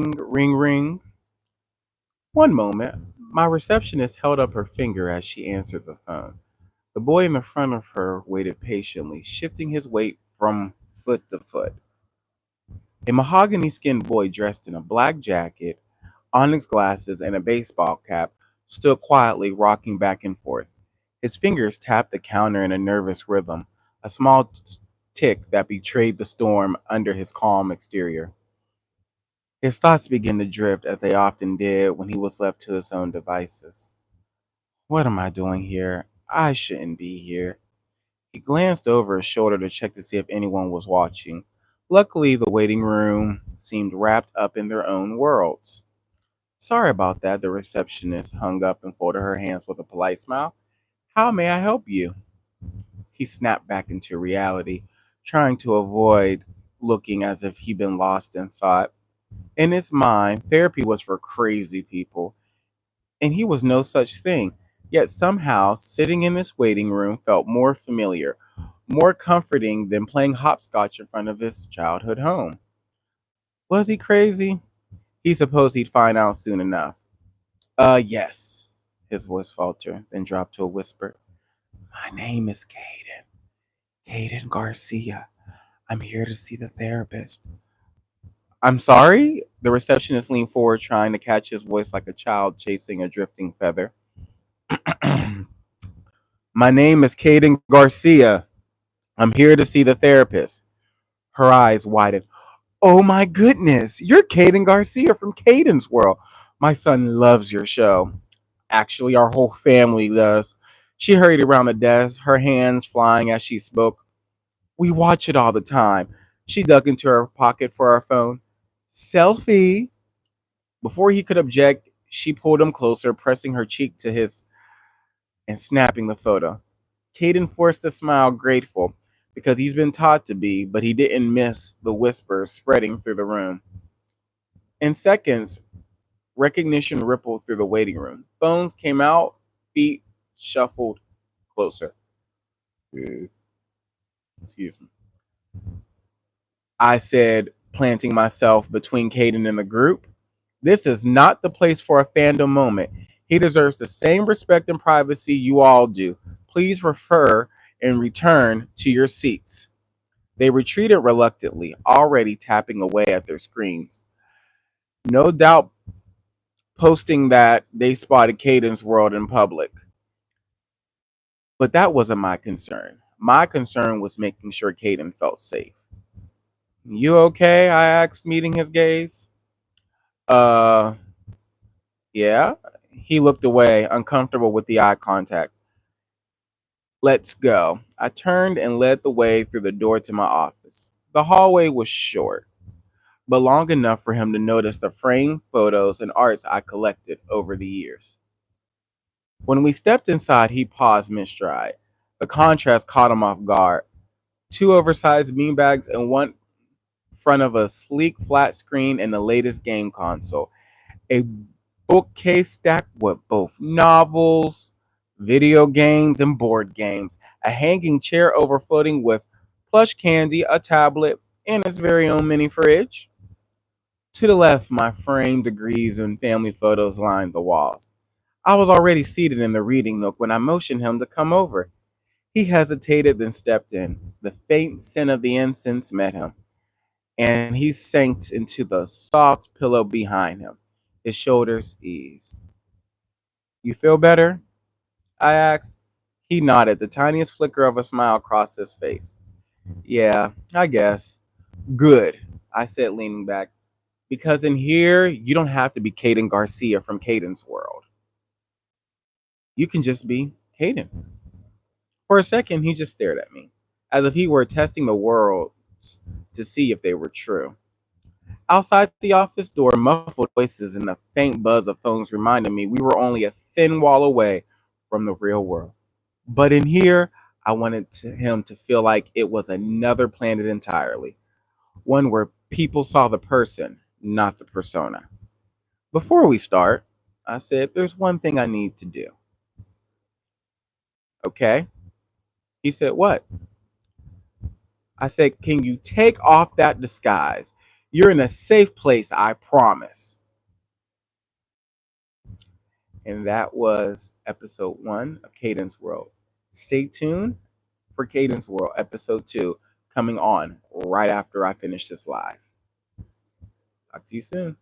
Ring, ring. One moment. My receptionist held up her finger as she answered the phone. The boy in the front of her waited patiently, shifting his weight from foot to foot. A mahogany-skinned boy dressed in a black jacket, onyx glasses, and a baseball cap stood quietly rocking back and forth. His fingers tapped the counter in a nervous rhythm, a small tick that betrayed the storm under his calm exterior. His thoughts began to drift as they often did when he was left to his own devices. What am I doing here? I shouldn't be here. He glanced over his shoulder to check to see if anyone was watching. Luckily, the waiting room seemed wrapped up in their own worlds. Sorry about that, the receptionist hung up and folded her hands with a polite smile. How may I help you? He snapped back into reality, trying to avoid looking as if he'd been lost in thought. In his mind, therapy was for crazy people, and he was no such thing. Yet somehow, sitting in this waiting room felt more familiar, more comforting than playing hopscotch in front of his childhood home. Was he crazy? He supposed he'd find out soon enough. Yes, his voice faltered, then dropped to a whisper. My name is Kayden. Kayden Garcia. I'm here to see the therapist. I'm sorry? The receptionist leaned forward, trying to catch his voice like a child chasing a drifting feather. My name is Kayden Garcia. I'm here to see the therapist. Her eyes widened. Oh my goodness, you're Kayden Garcia from Kayden's World. My son loves your show. Actually, our whole family does. She hurried around the desk, her hands flying as she spoke. We watch it all the time. She dug into her pocket for her phone. Selfie. Before he could object, she pulled him closer, pressing her cheek to his and snapping the photo. Kayden forced a smile, grateful, because he's been taught to be, but he didn't miss the whispers spreading through the room. In seconds, recognition rippled through the waiting room. Phones came out, feet shuffled closer. Excuse me. I said, planting myself between Kayden and the group. This is not the place for a fandom moment. He deserves the same respect and privacy you all do. Please refer and return to your seats. They retreated reluctantly, already tapping away at their screens. No doubt posting that they spotted Caden's world in public. But that wasn't my concern. My concern was making sure Kayden felt safe. You okay? I asked, meeting his gaze. Uh, yeah. He looked away, uncomfortable with the eye contact. Let's go. I turned and led the way through the door to my office. The hallway was short, but long enough for him to notice the framed photos and arts I collected over the years. When we stepped inside, he paused mid stride. The contrast caught him off guard. Two oversized beanbags and one front of a sleek flat screen and the latest game console. A bookcase stacked with both novels, video games, and board games. A hanging chair overflowing with plush candy, a tablet, and his very own mini fridge. To the left, my framed degrees and family photos lined the walls. I was already seated in the reading nook when I motioned him to come over. He hesitated, then stepped in. The faint scent of the incense met him, and he sank into the soft pillow behind him. His shoulders eased. You feel better? I asked. He nodded. The tiniest flicker of a smile crossed his face. Yeah, I guess. Good, I said, leaning back. Because in here, you don't have to be Kayden Garcia from Kayden's World. You can just be Kayden. For a second, he just stared at me, as if he were testing the worlds to see if they were true. Outside the office door, muffled voices and the faint buzz of phones reminded me we were only a thin wall away from the real world. But in here, I wanted him to feel like it was another planet entirely, one where people saw the person, not the persona. Before we start, I said, there's one thing I need to do. Okay? He said, what? I said, can you take off that disguise? You're in a safe place, I promise. And that was episode 1 of Kayden's World. Stay tuned for Kayden's World, episode 2, coming on right after I finish this live. Talk to you soon.